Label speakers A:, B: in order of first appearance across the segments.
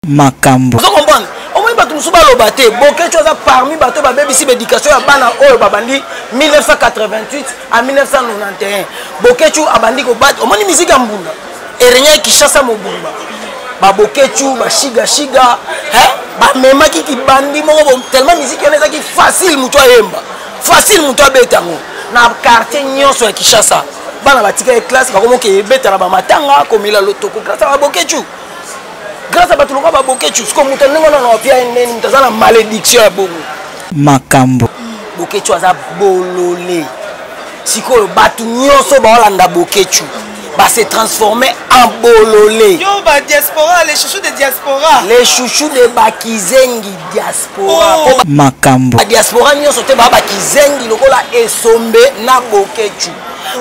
A: Makambo.
B: Vous comprenez? Au moins bato musuba lobate Bokechu aza parmi bato ba BBC éducation ya bana oyo babandi 1988 à 1991. Bokechu abandi ko bat au moins musique ya mbunda. Erenya Kishasa mobumba. Ba Bokechu ba shiga ba mema ki bandi moko tellement musique eza ki facile muto ayemba. Facile muto abetango. Na quartier nyonso ya Kishasa. Bana batika e classe ba komo ke beta na ba matanga komila lotoko grâce à Bokechu. Grâce à Batulonga ba Bokechu, ce qu'on mutane ngona na pia nene mtazana malédiction ya bongo.
A: Makambo.
B: Bokechu aza bololé. Siko batu nyonso ba olanda Bokechu. Ba se transformer en bololé.
C: Yo ba diaspora, les chouchous de diaspora.
B: Les chouchous de Bakizengi diaspora.
A: Oh. Makambo.
B: Ba diaspora nyonso te ba Bakizengi lokola esombe na Bokechu.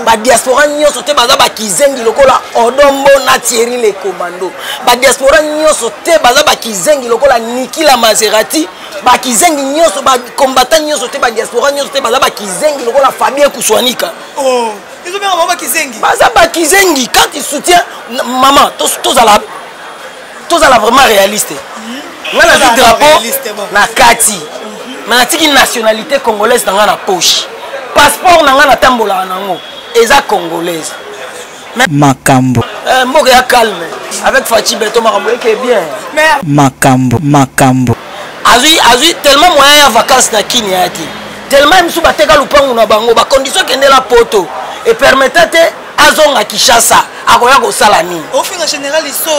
B: Ba diaspora nyonso te baza Bakizengi lokola Odombo na Thierry le commando. Ba diaspora nyonso te baza Bakizengi lokola Nikila Maserati. Bakizengi nyonso ba combattant nyonso te ba diaspora nyonso te baza Bakizengi lokola Fabien Kouswanika.
C: Oh, ils ont bien vraiment Bakizengi.
B: Baza Bakizengi quand il soutient maman, tous à la vraiment réaliste. Nga na drapeau na kati. Mais na tiki nationalité congolaise dans la poche. Passeport na na tambola nango. Eza congolaise.
A: Makambo.
B: Mboka ya calme. Avec Fachi Beto Makambo qui bien.
C: Mais
A: Makambo.
B: Azui tellement moyen ya vacances na Kenya ati. Tellement msu bateka lupangu na bango ba condition kende la poto et permettate azonga Kishasa akoya ko sala nini.
C: au fin général Isso.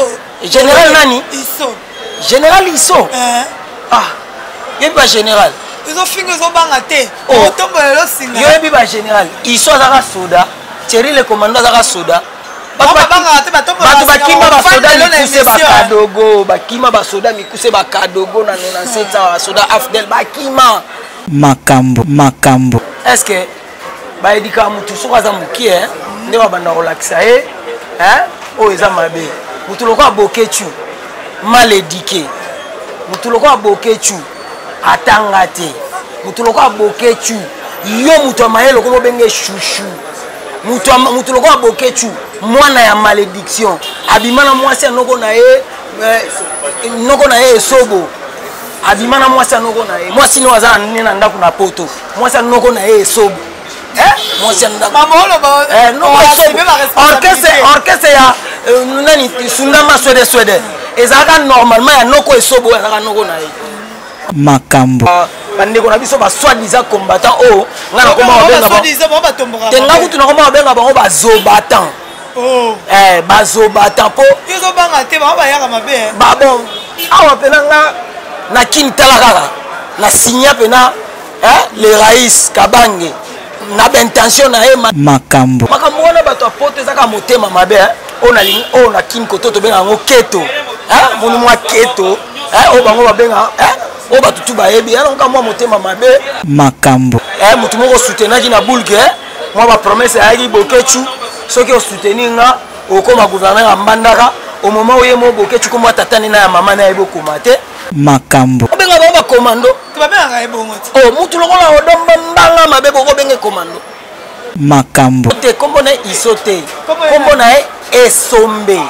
B: Général nani?
C: Isso.
B: Général Isso. Ah. Yebi général.
C: Ils ont fini ils ont bangaté.
B: Oh.
C: Tombe le singa.
B: Yebi ba général. Isso azaka soda. Thierry le commandant azaka soda. Batu bakima basoda mikuse bakadogo. Bakima basoda mikuse bakadogo na 97 basoda afdel bakima.
A: Makambo.
B: Est-ce que ba edika mutu soka za mukie nde babanda relaxa o eza mabe. Mutu lokwa Bokechu mal éduqué. Mutu lokwa Bokechu atanga te. Mutu lokwa Bokechu yo mutu amayelo komo benge chouchou. Mutu lokwa Bokechu mwana ya malédiction. Abimana mwasi noko na ye sobo. Abimana mwasi noko na ye. Mwasi no aza nina ndaku na poto. Mwasi noko na ye sobo. Mwasi ndaku.
C: Mamolo ba.
B: No orchestre ya nani sundama swede. Ezaka normalement ya noko esobo ezaka noko na ye.
A: Makambo.
B: Bandeko na biso ba soi-disant combattant o ngana koma obenga ba. Tenga kutu na koma obenga bango ba zobatant.
C: Oh.
B: Bazobatant po.
C: Ils ont bangaté ba yaka mabe.
B: Ba bon. Awa penanga na kintala kaka. Na signa pena le Raïs Kabange. Na intention na e
A: Makambo.
B: Makambo wana bato apote zaka motema mabe o na kin koto benga ngo keto. Moni mwa keto. O bango babenga o batutu bayebi alonga mwa motema mabe
A: Makambo.
B: Mutu moko soutenaki na bulke mwa ba promesse ayaki Bokechu soki o soutenir nga okoma gouverneur ambandaka au moment où yemo Bokechu ko mwa tatani na ya mama na yebo komate
A: Makambo.
B: obenga ba komando
C: Tu vas bien ngaye bongo.
B: o mutu lokola odomba mbanga mabe ko benge komando
A: Makambo.
B: te kombo na isote kombo na esombe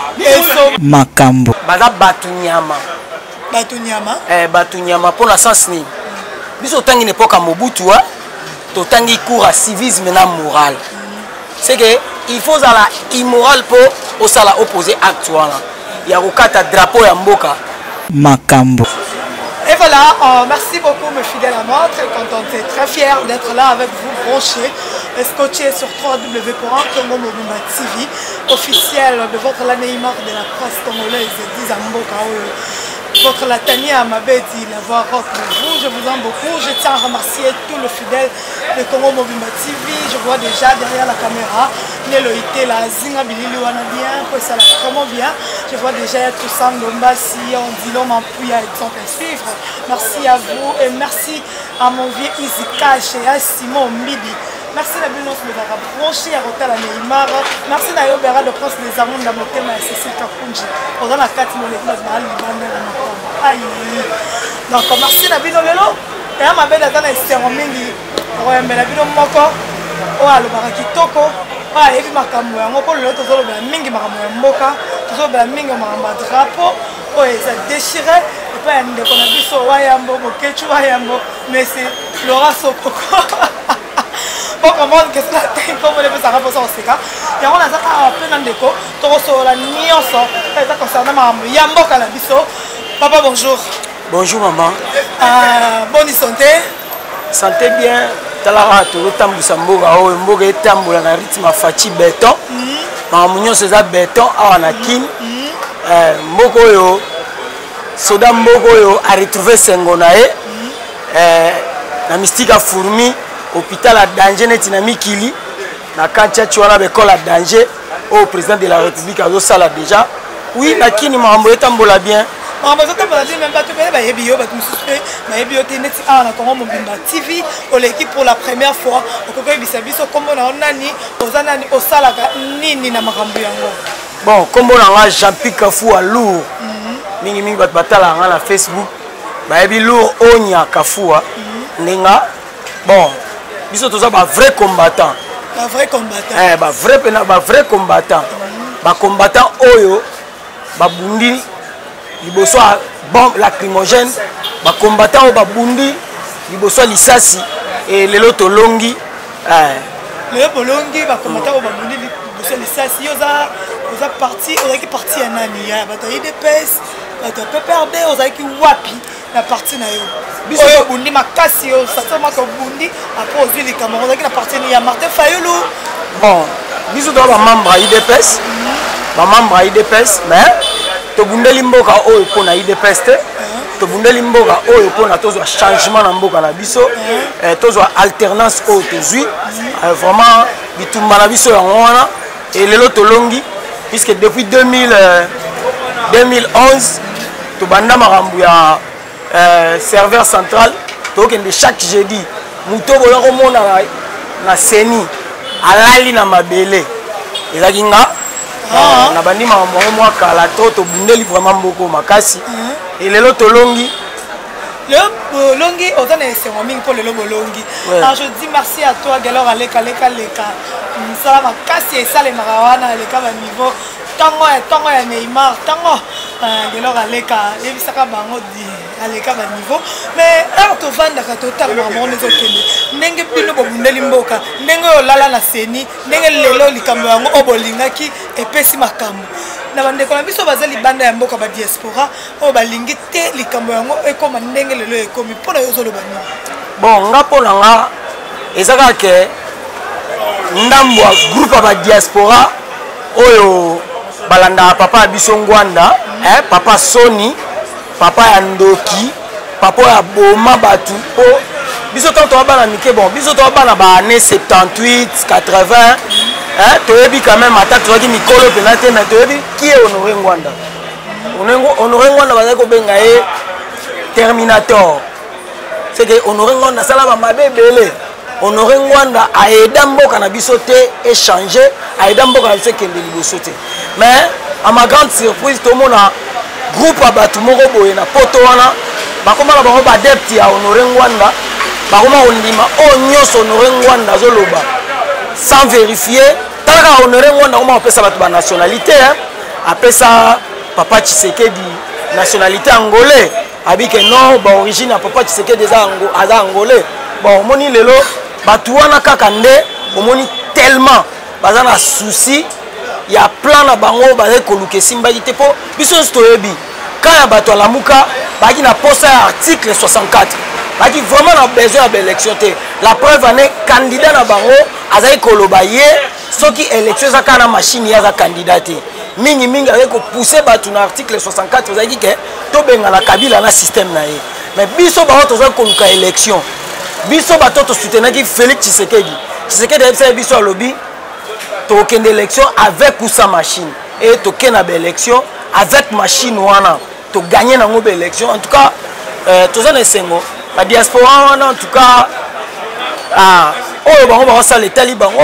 A: Makambo.
B: baza batu nyama batu nyama pour la sens ni biso tangi n'époque Mobutu to tangi cours à civisme na moral c'est que il faut la immoral pour au sala opposé actuel ya kokata drapeau ya mboka
A: Makambo.
C: Et voilà, merci beaucoup mes fidèles à moi, très contente et très fière d'être là avec vous, branchés, scotchés sur www.Congo Mobimba TV, officiel de votre Neymar de la presse congolaise, Dizamboka. Votre Latania Mabedi, la voix rock vous, je vous aime beaucoup. Je tiens à remercier tous les fidèles de Congo Mobimba TV. Je vois déjà derrière la caméra Neloïté, la Zinga Bilili bien, ça l'a vraiment bien. Je vois déjà tout ça, Ndombasi, on dit l'homme en pluie à exemple à suivre. Merci à vous et merci à mon vieux Easy Cash et à Simon Midi. Merci à Bino de la branché à Rotel à Neymar. Merci à Yobera de Prince des Amours dans mon thème à Cécile Kapunji. Pendant la 4 minutes, je vais aller aïe. Donc merci à Bino Lelo. Et à ma belle attente, c'est un mingi. Ouais, mais la Bino Moko. Oh, le Barakitoko. Ah, et puis ma camoufle. On peut le faire tout le mingi ma camoufle. Tout le mingi ma drapeau. Oui, ça déchirait. Et pas un ndeko na biso wayambo, mokechu wayambo, mais c'est Laura Sokoko. Pour comprendre que c'est la tête, comme on le fait, ça rapporte au Seka. Et on a ça à plein d'endeko. Toroso la nyonso. Ça concerne ma yambo kalabiso. Papa, bonjour.
B: Bonjour maman.
C: Bonne santé.
B: Santé bien. Talara to tambisa mboga o mboga etambola na rythme fachi béton. Maman nyonso za béton awa na kin. Mboko yo soda mboko yo a retrouvé sengo na ye. Na mystique a fourmi hôpital à danger net na mikili na kantia chwana bekol à danger au président de la République a sala déjà. Oui, na kini mambo etambola bien.
C: On va même pas tout TV pour l'équipe pour la première fois
B: bon comme on a Jean-Pierre Kafou à lourd mingi mingi batala na Facebook ba yebi lourd onya Kafou nenga bon biso toza ba vrai combattant ba vrai combattant oyo ba bundi liboso bombe lacrymogène ba combattant ba bundi liboso lisasi et lelo tolongi
C: lelo bolongi ba combattant ba bundi liboso lisasi oza parti ya nani ya bato IDPS bato PPRD oza ki wapi na parti na yo biso bundi makasi yo satama ko bundi après ozwi likambo oza ki na parti ya Martin Fayulu
B: bon biso do ba membre IDPS mais to bundeli mboka oyo pona IDPS te to bundeli mboka oyo pona tozwa changement na mboka na biso tozwa alternance oyo tozwi vraiment bitumba na biso yango wana et lelo tolongi puisque depuis 2011 to banda makambo ya serveur central tokende chaque jeudi muto bola komona na seni alali na mabele ezaki nga na bandi makambo mwa kala to bundeli vraiment mboko makasi et lelo tolongi
C: le bolongi oza na esengo mingi pour lelo bolongi. Alors je dis merci à toi Galor aleka msala makasi esalemaka wana aleka ba niveau tango ya Neymar tango Galor aleka yebisaka bango di aleka ba niveau mais to vandaka total maman les okende ndenge bino bobundeli mboka ndenge olala na seni ndenge lelo likambo yango obolingaki epesi makambo na bandeko na biso bazali banda ya mboka ba diaspora o balingi te likambo yango ekoma ndenge lelo ekomi pona yo zolo bani
B: bon nga pona nga ezaka ke ndambo groupe ba diaspora oyo balanda papa biso ngwanda papa Soni papa ya Ndoki papa ya boma batu po biso tanto bana mike bon biso to bana ba année 78 80 toyebi quand même attaque toki mikolo penate mais toyebi qui est Honoré Ngwanda bazako benga e Terminator c'est que Honoré Ngwanda sala ba mabebele Honoré Ngwanda aida mboka na biso te échanger aida mboka na biso kende liboso te mais à ma grande surprise tout monde groupe abatu moko boye na poto wana bakoma na bango ba adepte ya Honoré Ngwanda bakoma ondima o nyoso Honoré Ngwanda zoloba sans vérifier talaka Honoré Ngwanda koma opesa batu ba nationalité apesa papa Tshisekedi nationalité angolais abike non ba origine ya papa Tshisekedi aza angolais bon moni lelo batu wana kaka nde omoni tellement baza na souci ya plan na bango bazali koluka esimbaki te po biso toyebi quand bato alamuka baki na posa ya article 64 baki vraiment na besoin ya élection te la preuve ane candidat na bango azali koloba ye soki élection ezaka na machine ya za candidat te mingi azali kopousser bato na article 64 ozalaki ke tobenga na Kabila na système na ye mais biso bango tozali koluka élection biso bato tosoutenaki Félix Tshisekedi ayebisa biso alobi tokende élection avec ou sans machine et tokende na élection avec machine wana to gagner na ngobe élection en tout cas toza na esengo la diaspora wana en tout cas oyo bango basala etali bango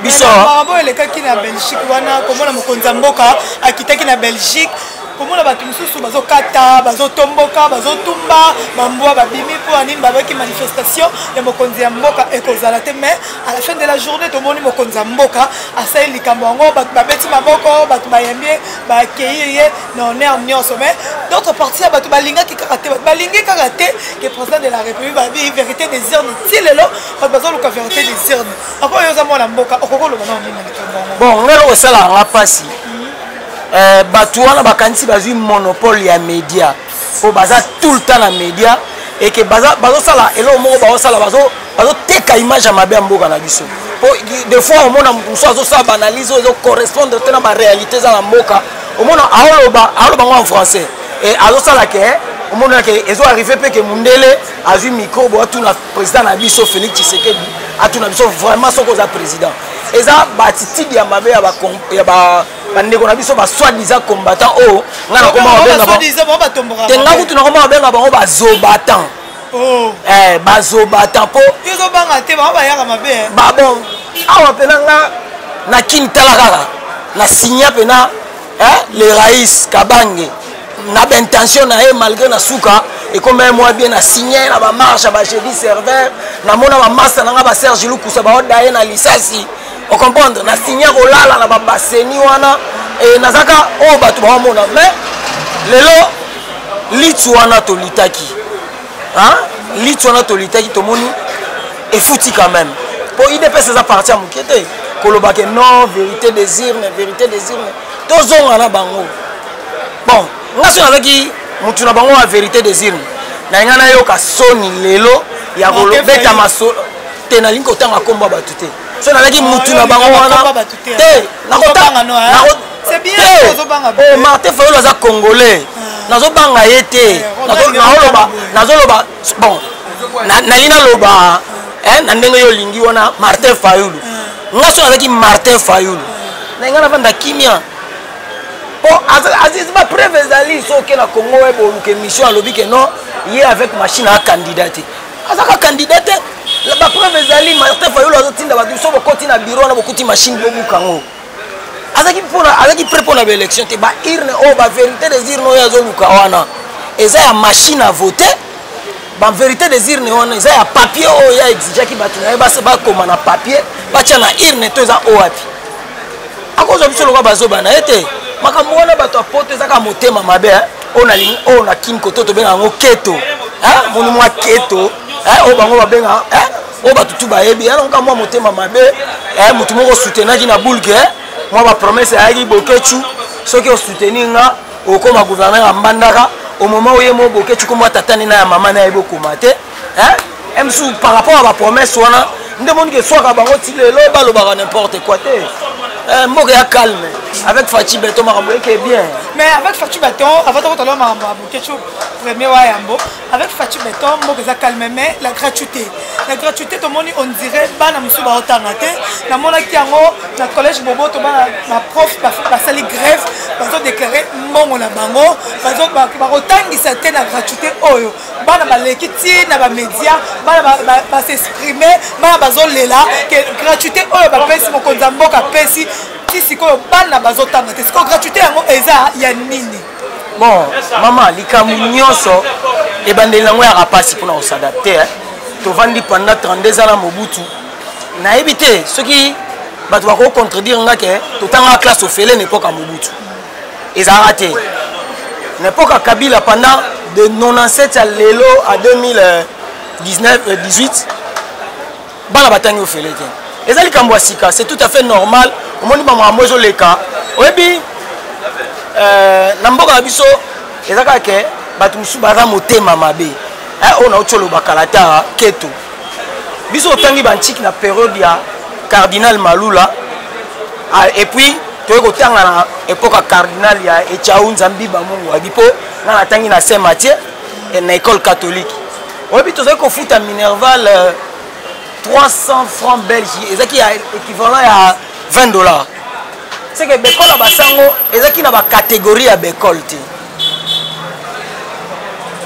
B: biso
C: bango elekaki na Belgique wana komona mokonzi mboka akitaki na Belgique komona bato mosusu bazokata bazotomboka bazotumba bambwa babimi mpo anini babaki manifestation ya mokonzi ya mboka ekozala te mais à la fin de la journée tomoni mokonzi ya mboka asali likambo yango bato babeti maboko bato bayembi bakei ye na honneur nyonso mais d'autres parties ya bato balingaki kaka te bato balingi kaka te ke président de la république babi vérité des urnes ti lelo bato bazoluka vérité des urnes ako oyo oza mwana mboka okokoloba na onini na likambo yango
B: bon ngelo osalanga mpasi bato wana bakanisi bazwi monopole ya média po baza tout le temps na média et que bazosala eloko moko bazosala bazoteka image ya mabe ya mboka na biso po des fois omona mosu azosala baanalyse oyo ezocorrespondre te na baréalité eza na mboka omona aoloba ngo en français et azosala ke omona ke ezoarrive mpe ke mundele azwi micro bo atuna président na biso Félix Tshisekedi atuna biso vraiment soko oza président eza baatitude ya mabe ya bandeko na biso basoi-disant combattant oyo nga nakoma babenga kutu nakoma babenga bango bazobatan bazobatan mpo babon awa mpena nga na kini tala kaka na signa mpena le rais Kabange na baintention na ye malgré na suka ekoma mwa bien na signé na bamarche ya bajedi serveur namona bamasa na nga baserge lukusa baoda ye na lisasi ocomprendre na signé kolala na babaseni wana nazaka oyo bato baomona mais lelo litu wana tolitaki litu wana tolitaki tomoni efuti quand même po idps eza parti ya moke te kolobake non vérité des urnes tozonga na bango bon nga so nazaki mutu na bango ya vérité des urnes na nga nayoka soni lelo ya kolobeta masolo te nalingi kotanga komba bato te so nazaki mutu na bango wana te Martin Fayulu aza congolais nazobanga ye te nazoloba bon nalina loba na ndenge yo lingi wana Martin Fayulu nga so nazaki Martin Fayulu na nga navanda kimia po aziba preuve ezali soki na Congo eboluka mission alobi ke non ye avec machine à candidater azaka candidate ba preuve ezali Martin Fayulu azotinda bato so bokoti na bureau na bokuti machine bobukango azaki prêt pour la élection te ba irne o ba vérité des urnes oyo azoluka wana eza ya machine à voter ba vérité des urnes wana eza ya papier oyo ya exigaki bato na ye bakoma na papier batia na urne to eza owapi akozwa biso lokwa bazobana ye te makambo wana bato apoto ezaka motema mabe oyo na kini koto tobenga yango keto moni mwa keto oyo bango babenga oyo bato tu bayebi yanonga mwa motema mabe motu moko soutenaki na bulke moi ma promesse ayaki Bokechu soki osoutenir nga okoma gouverneur ya Mbandaka au moment où yemo Bokechu ko tatani na ya mama na yebo komate emsu par rapport à ma promesse wana ndemoni ke soka bango ti lelo balobaka n'importe quoi te mboka ya calme avec Fachi Beton makambo eke bien
C: mais avec Fachi Beton avant de retourner à Bokechu premier wa yambo avec Fachi Beton mboka za calme mais la gratuité tout le monde on dirait bana musu ba otanga te na mona ki yango na collège bobo to bana ma prof ba sali grève bazo déclarer mbongo na bango bazo ba otangisa te na gratuité oyo bana ba lekiti na ba média bana ba s'exprimer bana bazo lela que gratuité oyo ba pesi mokonza mboka pesi ti sikoyo bana bazo tanga te siko gratuité yango eza ya nini
B: bon mama likamu nyonso ebandeli nango ya rapasi mpona kosadapte tovandi pendant 32 ans na Mobutu nayebi te soki bato bakocontredire nga ke totanga classe ofele na époque ya Mobutu ezalaka te na époque ya Kabila pendant de 97 ya lelo à 2018 bana batangi ofele te eza likambo ya sika c'est tout à fait normal omoni bamakambo ezoleka oyebi na mboka na biso ezaka ke bato mosusu baza motema mabe oyo nauti olobaka lata keto biso otangi bantiki na période ya cardinal Malula et puis toye kotanga na époque ya cardinal ya Echau Nzambi Bamungu abi mpo nga natangi na Saint Mathieu na école catholique oyebi tozali kofuta Minerval 300 francs belges ezaki ya équivalent ya $20 c'est que bekole ya basango ezaki na bacatégorie ya bekole te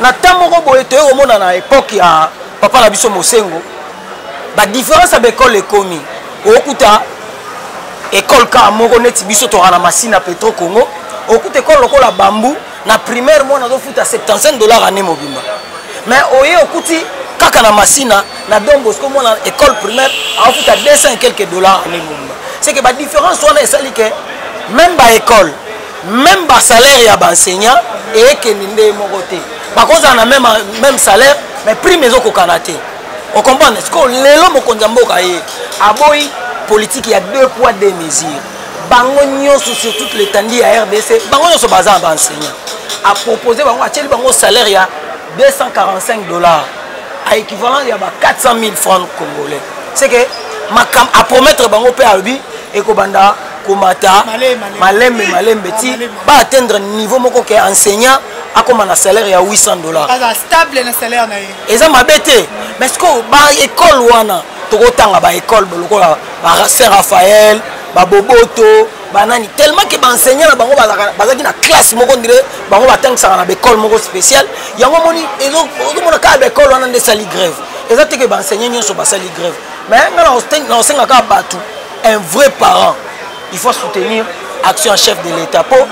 B: na temps moko boye toye komona na époque ya papa na biso Mosengo ba différence ya bekole ekomi okuta école ka moko neti biso toka na Masina Petro Congo okute école lokola bambou na primaire moi nazo futa 75 $ année mobimba mais oye okuti kaka na masina na Don Bosco moi na école primaire a futa 200 et quelques dollars année mobimba c'est que ba différence on est sali que même ba école même ba salaire ya ba enseignant et que ninde mokoté ba koza na même salaire mais prime ezoko kanate on comprend est-ce que lelo mokonza mboka ye aboyi politique il y a 2 poids 2 mesures bango nyonso sur toute l'étendue à RDC bango nyonso baza ba enseignant a proposé bango a tieli bango salaire ya 245 $, à équivalent il y a 400 000 francs congolais c'est que makam a promettre bango pe albi et ko banda komata malembe ti ba atteindre niveau moko ke enseignant a comme un salaire ya 800 $.
C: Stable na salaire na ye.
B: Eza mabete mais ce que ba école wana tokotanga ba école lokola ba Saint Raphaël ba Boboto ba nani tellement que ba enseignant na bango bazaki na classe moko ndire bango batangisa na école moko spécial yango moni ezo mona ka ba école wana nde sali grève eza te que ba enseignant nyonso ba sali grève mais na osenga ka batu un vrai parent il faut soutenir action chef de l'état pour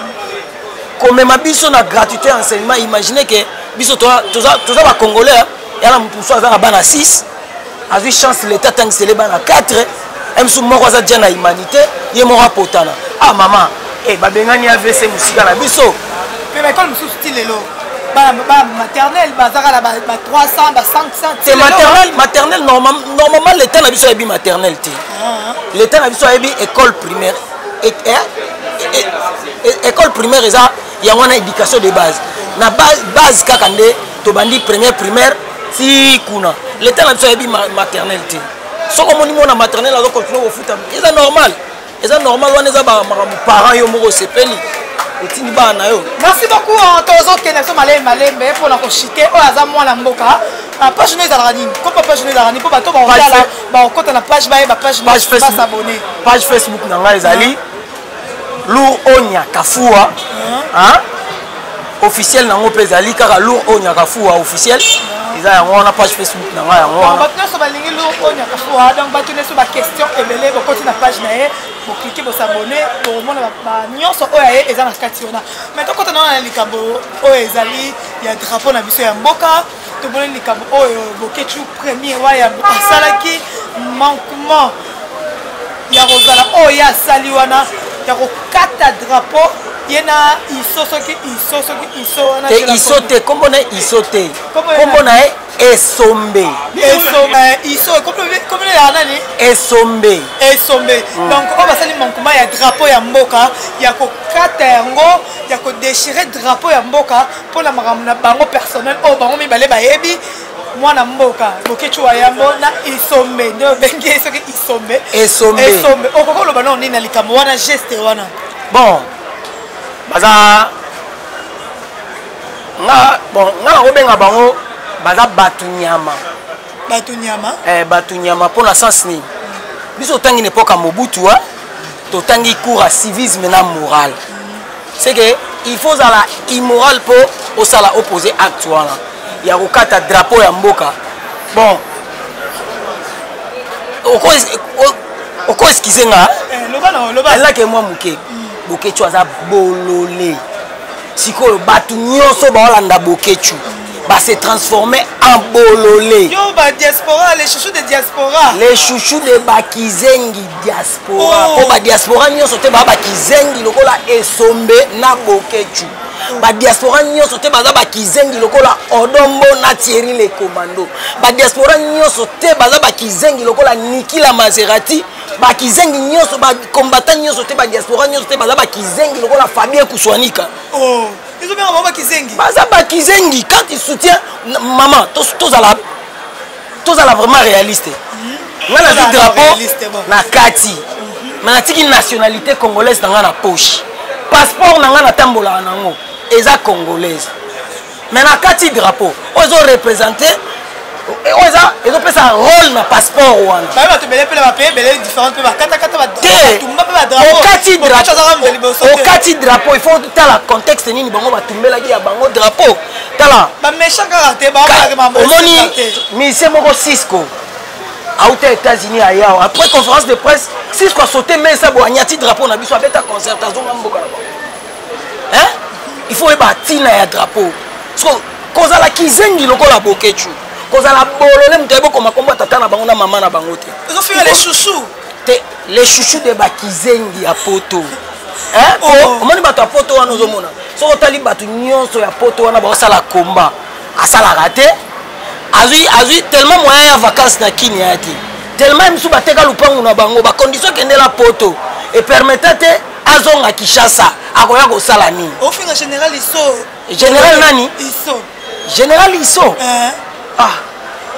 B: comme ma biso na gratuité enseignement imaginez que biso toza ba congolais yala mutu so azanga bana 6 a vu chance l'état tant que bana 4 emsu moko za dia na humanité ye moko potana ah maman ba bengani AVC musika na biso
C: mais ba école musu style lelo ba maternelle bazaka la ba 300 ba 500
B: c'est maternelle normalement l'état na biso ebi maternelle té l'état na biso ebi école primaire école primaire eza il y a une éducation de base na base kaka nde to bandi première primaire si kuna l'état na biso ebi maternelle soko moni mona maternelle azo continuer au foot c'est normal wana eza ba parents yo moko sepeli etini ba na yo
C: merci beaucoup tozo kena so malembe pour la kochite o aza mwana mboka page no ezalaka nini kopa page no ezalaka nini po bato baotala baokota na page baye ba page s'abonner
B: page Facebook na ngai ezali Lour Onya Kafua officiel nango pe ezali kaka Lour Onya Kafua officiel eza yango wana page Facebook na ngai yango wana
C: bato nyonso balingi Lour Onya Kafua donc bato nyonso ba question ebele bokoti na page na ye bokiki bosabone bomona nyonso oyo ye eza na kati wana mais tokota na likambo oyo ezali ya drapeau na biso ya mboka tobone likambo oyo Bokechu premier waya asalaki manquement ya kozala oyo asali wana ya kokata drapeau yena iso wana
B: te isote kombo na isote kombo na esombe
C: iso kombo na nani
B: esombe
C: donc on va sali manquement ya drapeau ya mboka ya kokata yango ya ko déchirer drapeau ya mboka pour la makambo na bango personnel o bango mibale bayebi mwana mboka Bokechu wa yambo na isombe ndio bengi soki isombe okokoloba no nini na likambo wana geste wana
B: bon baza nga obenga bango baza batu nyama pour la sens ni biso tangi n'époque à Mobutu to tangi cours à civisme na moral c'est que il faut la immoral pour au sala opposé acte wana ya kokata drapeau ya mboka bon oko excuse nga loba ke moi muke Bokechu aza bololé sikoyo batu nyonso baolanda Bokechu va se transformer en bololé.
C: Yo ba diaspora, les chouchous de diaspora.
B: Les chouchous de Bakizengi diaspora. Oh ba diaspora nyonso te ba Bakizengi lokola esombe na Bokechu. Ba diaspora nyonso te baza Bakizengi lokola Odombo na Thierry le commando. Ba diaspora nyonso te baza Bakizengi lokola Nikila Maserati. Bakizengi nyonso ba combattant nyonso te ba diaspora nyonso te baza Bakizengi lokola Fabien Kouswanika.
C: Oh, ils ont bien maman Bakizengi.
B: Baza Bakizengi quand il soutient maman, tous à la vraiment réaliste. Nga na du drapeau na kati. Na tiki nationalité congolaise dans la poche. Passeport na nga na tambola nango eza congolaise. Mais na kati drapeau, ils ont représenté ils ont fait un rôle na passeport wana.
C: Ba ba to belé pela ba pays belé différentes pe ba kata ba
B: tumba pe ba drapeau. Au kati drapeau, il faut tala contexte nini bango ba tumbela ki ya bango drapeau. Tala
C: ba méchant karaté ba ba
B: omoni mise moko Cisco aux États-Unis ailleurs après conférence de presse Cisco a sauté mais ça bo anyati drapeau na biso abeta concertation na mboka na bango. hein il faut yeba tina ya drapeau so kozala kizengi lokola bokechu kozala bolole muto ebokoma kombo tata na bango na mama na bango te
C: ezofinga les chouchous
B: te les chouchous de bakizengi ya poto hein omoni bato ya poto wana ozomona so otali bato nyonso ya poto wana baosala komba asalaka te azwi tellement moyen ya vacances na kini ya te tellement misu bateka lupangu na bango bacondition kendela poto et permettra te azonga Kishasa akoya kosala nini
C: ofinga général Iso
B: général nani
C: Iso
B: général Iso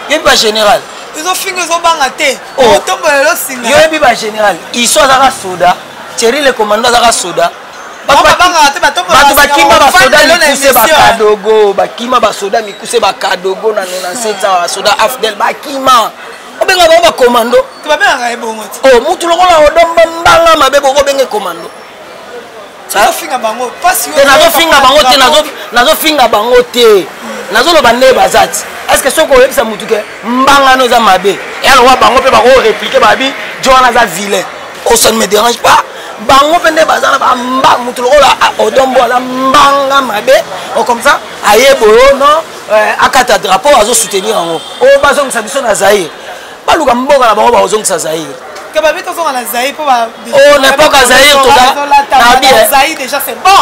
B: yebi ba général
C: ezofinga ezobanga te otombolela osinga
B: yebi ba général Iso azaka soda Thierry le commandant azaka soda bato bakima basoda mikuse bakadogo bakima basoda mikuse bakadogo na 97 ans basoda afdel bakima obenga bango bakomando
C: tobabengaka ebongo ti
B: mutu lokola odomba mbanga mabe bokobenge komando
C: nazofinga bango
B: te nazofinga bango te nazoloba nde baza ti estce soki oyebisa mutu ke mbanga no eza mabe eyalowa bango mpe bakoreplike babi jo wana aza vilain ça ne me dérange pas bango mpe nde baza na bamba mutu lokola odombo aza mbanga mabe comme ça ayeboyo no akata drapeau azosoutenir yango oyo bazongisa biso na Zaïre baluka mboka na bango bazongisa Zaïre n'importe Zaïre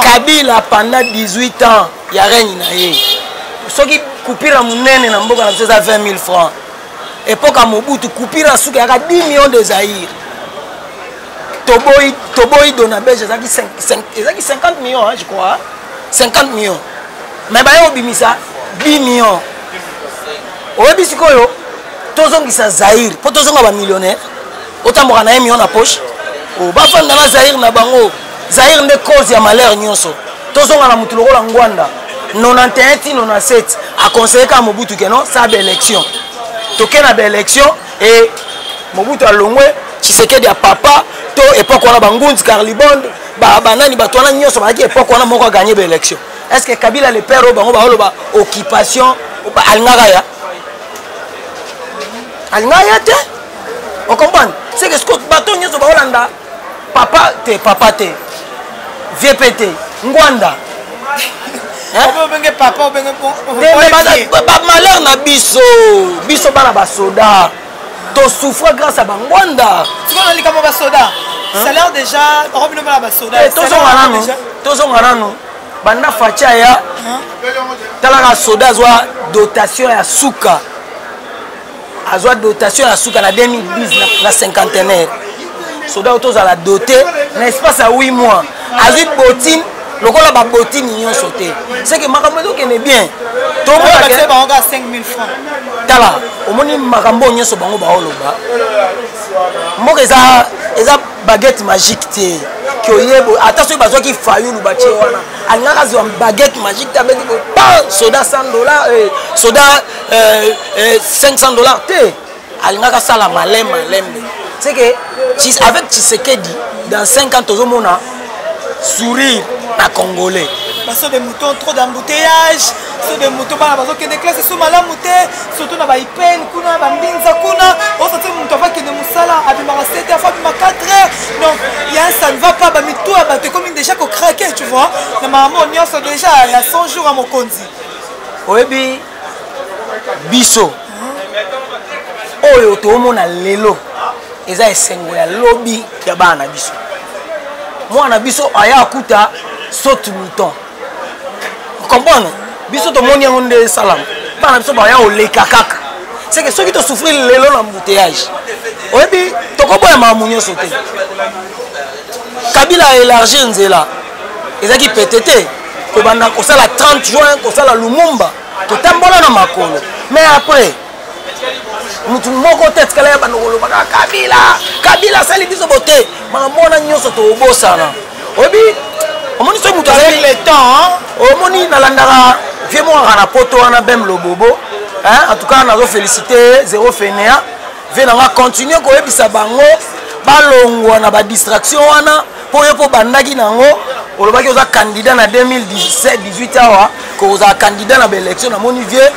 B: Kabila pendant 18 ans ya règne na ye soki kupira munene na mboka na biso eza 20 000 francs époque Mobutu kupira suki yaka 10 millions de Zaïre Toboy dona belge ezaki 50 millions je crois 50 millions mais bayo bimisa 10 millions oyebi sikoyo tozongisa Zaïre po tozonga ba millionnaire otamboka na 1 million na poche bafanda na Zaïre na bango Zaïre nde cause ya malheur nyonso tozonga na mutu lokola Ngwanda 91 ti 97 aconseille ka Mobutu ke non ça ba élection toke na ba élection et Mobutu alongwe Tshisekedi ya papa to époque wana bangunzi Carlibond banani bato wana nyonso bazaki époque wana moko gagner ba élection est-ce que Kabila le père bango ba occupation alingaka ya te on comprend c'est que ce que bato nyonso ba Holanda papa te VPT Ngwanda
C: obenge papa obenge
B: malheur na biso bana basoda to souffre grâce à Bangwanda
C: on a comme basoda salaire déjà robino bana basoda
B: tozonga nano banda facha ya talaka soda azwa dotation ya suka azwa dotation ya suka na 2010 na cinquantenaire soda otozala doté na espace à 8 mois azwi botine lokola ba botine nyonso te c'est que makambo ezokende bien
C: tomona bango 5 000 francs
B: tala omoni makambo nyonso bango baoloba mboka eza baguette magique te kioyebo ata soki bazwaki fayulu batie wana alingaka zwa baguette magique te abengi soda $100 soda $500 te alingaka sala malem c'est que avec Tshisekedi dans 5 ans tozomona sourire na Congolais.
C: Parce des moutons trop d'embouteillage, sur des moutons par la qui déclare sous malamouté, surtout dans la Ipen, kuna, Bambinza, kuna, on s'entend mouton qui ne moussala, à 7 heures, à 4 heures. Donc, ça ne va pas, mais toi, tu es comme déjà qu'on craquait, tu vois. Mais maman, on y a déjà, il y a 100 jours à mon kondi.
B: Oebi, biso. Oyo, to omona lelo. Eza esengo ya lobby ya bana biso. Mwana biso aya akuta saute mouton. Vous comprenez? Biso to moni yango nde salam. Bana biso ba ya oleka kaka. C'est que ceux qui te souffrir lelo na embouteillage. Oyebi tokoboya mamunyo sauté. Kabila élargi nzela. Ezaki pétété ko banda ko sala 30 juin ko sala Lumumba. To tambola na makolo. Mais après mutu moko tete kala ya banokolo baka Kabila sali biso bote mamona nyonso to obosana obi omoni so mutu avec
C: le temps
B: omoni nalandaka vie mo na poto wana bem lobobo en tout cas nazo féliciter zéro fainéant vie nanga continuer ko yebisa bango balongwa na ba distraction wana po yepo bandaki nango olobaki oza candidat na 2017 18 awa ko oza candidat na élection na moni vie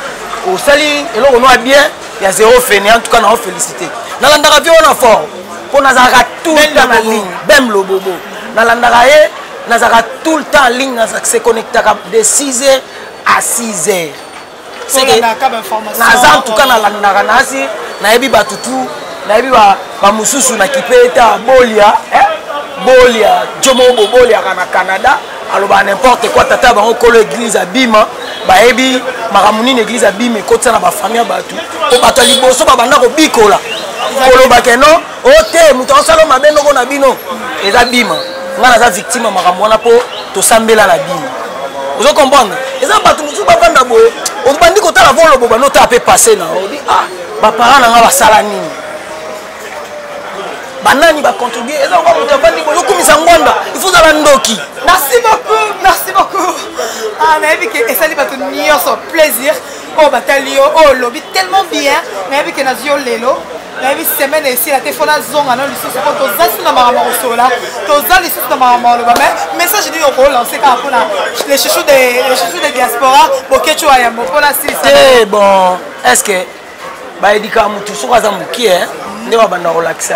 B: au sali eloko no bien il y a zéro fainéant en tout cas na féliciter nalandaka vie on a fort pour nazaka tout dans la ligne bem lobobo nalandaka ye nazaka tout le temps en ligne, nazaka se connectaka de 6h à 6h. C'est que naza en tout cas nalandaka nasi nayebi batutu nayebi ba mususu na kipeta bolia bolia jomo bolia kana Canada aloba n'importe quoi tata bango kolo église abima bayebi makamuni église abima ekotsa na ba famille batu ko bato liboso babanda ko bikola koloba ke non ote muto osalo mabe ndoko na bino eza bima nga naza victime makambo wana po tosambela na bima ozo comprendre eza bato musu bavanda boye obandi kotala volo boba nota pe passer na odi ah ba parents nanga basala nini banani ba contribuer eza ko muto bandi boye komisa ngonda il faut zala ndoki.
C: Merci beaucoup. Ah, mais avec et ça dit bato nyonso plaisir oh batalio oh lobby tellement bien mais avec que nazio lelo mais semaine ici la téléphone zonga non lisusu ko tozasi na mama osola tozali lisusu na mama loba mais message dit au lancer quand pour les chouchous de diaspora bokecho ayambo pour la
B: c'est bon est-ce que ba edika mutu soka za muki nde ba banda relaxa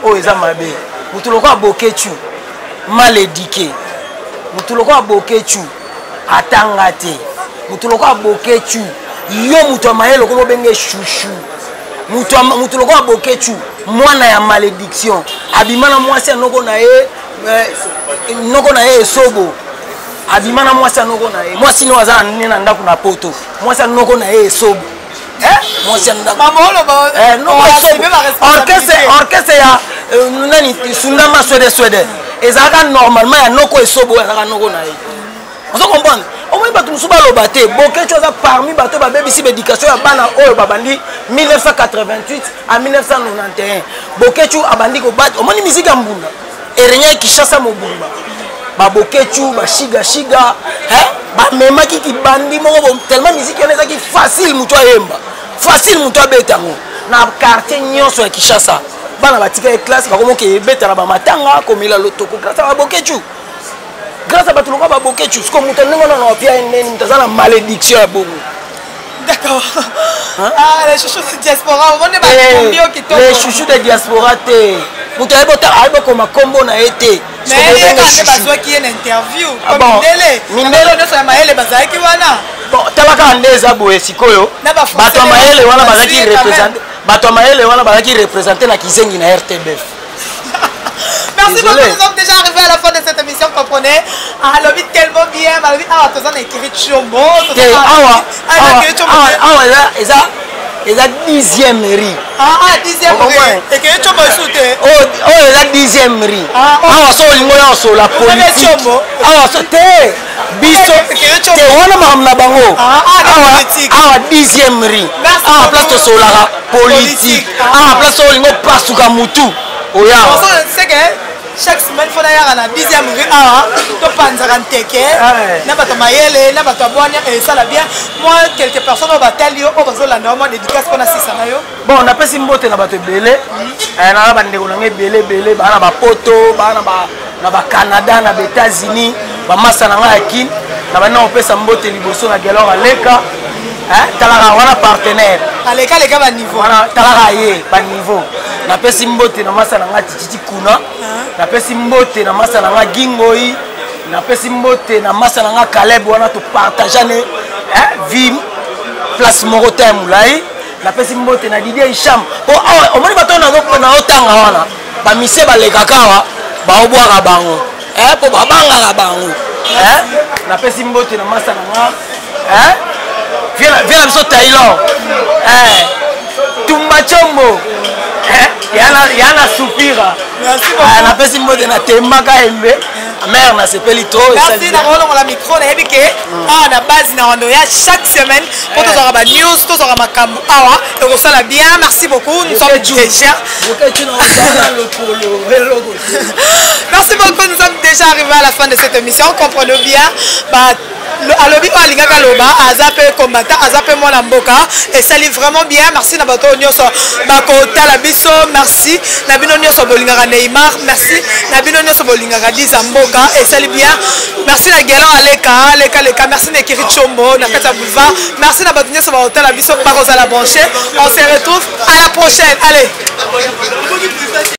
B: oh eza mabe mutu lokwa bokechu mal éduqué mutu lokwa bokechu atanga te mutu lokwa bokechu yo mutu amayelo ko benge chouchou mutu lokwa bokechu mwana ya malédiction abimana mwasi noko na ye esobo abimana mwasi noko na ye mwasi no aza nina ndako na poto mwasi noko na ye esobo mwasi ndako
C: mamolo ba
B: orchestre ya nani sundama swede ezaka normalement ya noko esobo ezaka noko na ye ozo comprendre au moins bato musu baloba te bokechu aza parmi bato babebisi bédication ya bana oyo babandi 1988 à 1991 bokechu abandi kobata omoni musique ya mbunda erenya Kinshasa mobumba babokechu bashiga bamemaki kibandi moko tellement musique yana ezaki facile mutu ayemba facile mutu abeta yango na quartier nyonso ya Kinshasa bana batika e classe bakomoka ebeta na bamatanga komila lotoko grâce à babokechu grâce à Batuluka Babokechu, ce qu'on m'a dit, on a une malédiction à Bogo.
C: D'accord. Ah, les chouchous de diaspora, on est pas
B: les chouchous de diaspora, vous avez beau comme un combo n'a été.
C: Mais il y a besoin qu'il y ait une interview. Comme Mindele. Mindele, on a maël et bazar qui wana.
B: Bon, tabaka ndeza boye sikoyo. Bato maël et wana bazaki représenter. Bato maël et wana bazaki représenter na kizengi na RTBF.
C: Merci beaucoup, nous sommes déjà arrivés à la fin de cette émission, comprenez. Ah, le vit tellement bien, mais ah, tu as écrit Chombo.
B: Il a 10e riz.
C: Ah, 10e riz. Et que Chombo est sauté.
B: Oh, il a 10e riz. Ah, on sur la politique. Ah, sauté. Biso. Te wana mamna bango. Ah, 10e riz. Ah, place de solara politique. Ah, place de solingo pasuka mutu.
C: C'est que chaque semaine, il faut aller à la 10e rue. Tu penses à un teke, n'a pas de maïle, n'a pas de boire, et ça va bien. Moi, quelques personnes ont battu, ont besoin de la norme, dédicace qu'on a 600.
B: Bon, on a pas si mbote na bato belé. On a bande on a belé, bana ba poto, bana ba Canada, na ba États-Unis, ba massa na ngakin, na bana on peut sambote liboso na gelora leka. Talaka wana partenaire.
C: Aleka leka ba niveau.
B: Wana talaka ye ba niveau. Na pesi mbote na massa na ngati kuna. Na pesi mbote na massa na ngingoi. Na pesi mbote na massa na Caleb wana to partager ne vie place Morotin Moulai. Na pesi mbote na Didier Hicham. Oh omoni bato na otanga wana. Ba mise ba lekakawa ba obwaka bango. Po ba banga bango. Na pesi mbote na massa na viens biso Taylor Tumba Chombo yana soupira na pesi mode na tembaka embe mère na sepeli to
C: merci na rolo la micro na ebike na base na rondo ya chaque semaine pour tous aura news tous aura makambo awa et ko sala bien merci beaucoup nous sommes déjà merci beaucoup nous sommes déjà arrivés à la fin de cette émission comprenez bien alobi alingaka loba azape combattant azape mwana mboka et ça lit vraiment bien merci na bato nyonso bakota la biso merci na bino nyonso bolingaka Neymar merci na bino nyonso bolingaka Liza mboka et ça lit bien merci na Gelon aleka merci na Kiri Chombo na Kata Boulevard merci na bato nyonso bakota la biso pas la brancher on se retrouve à la prochaine allez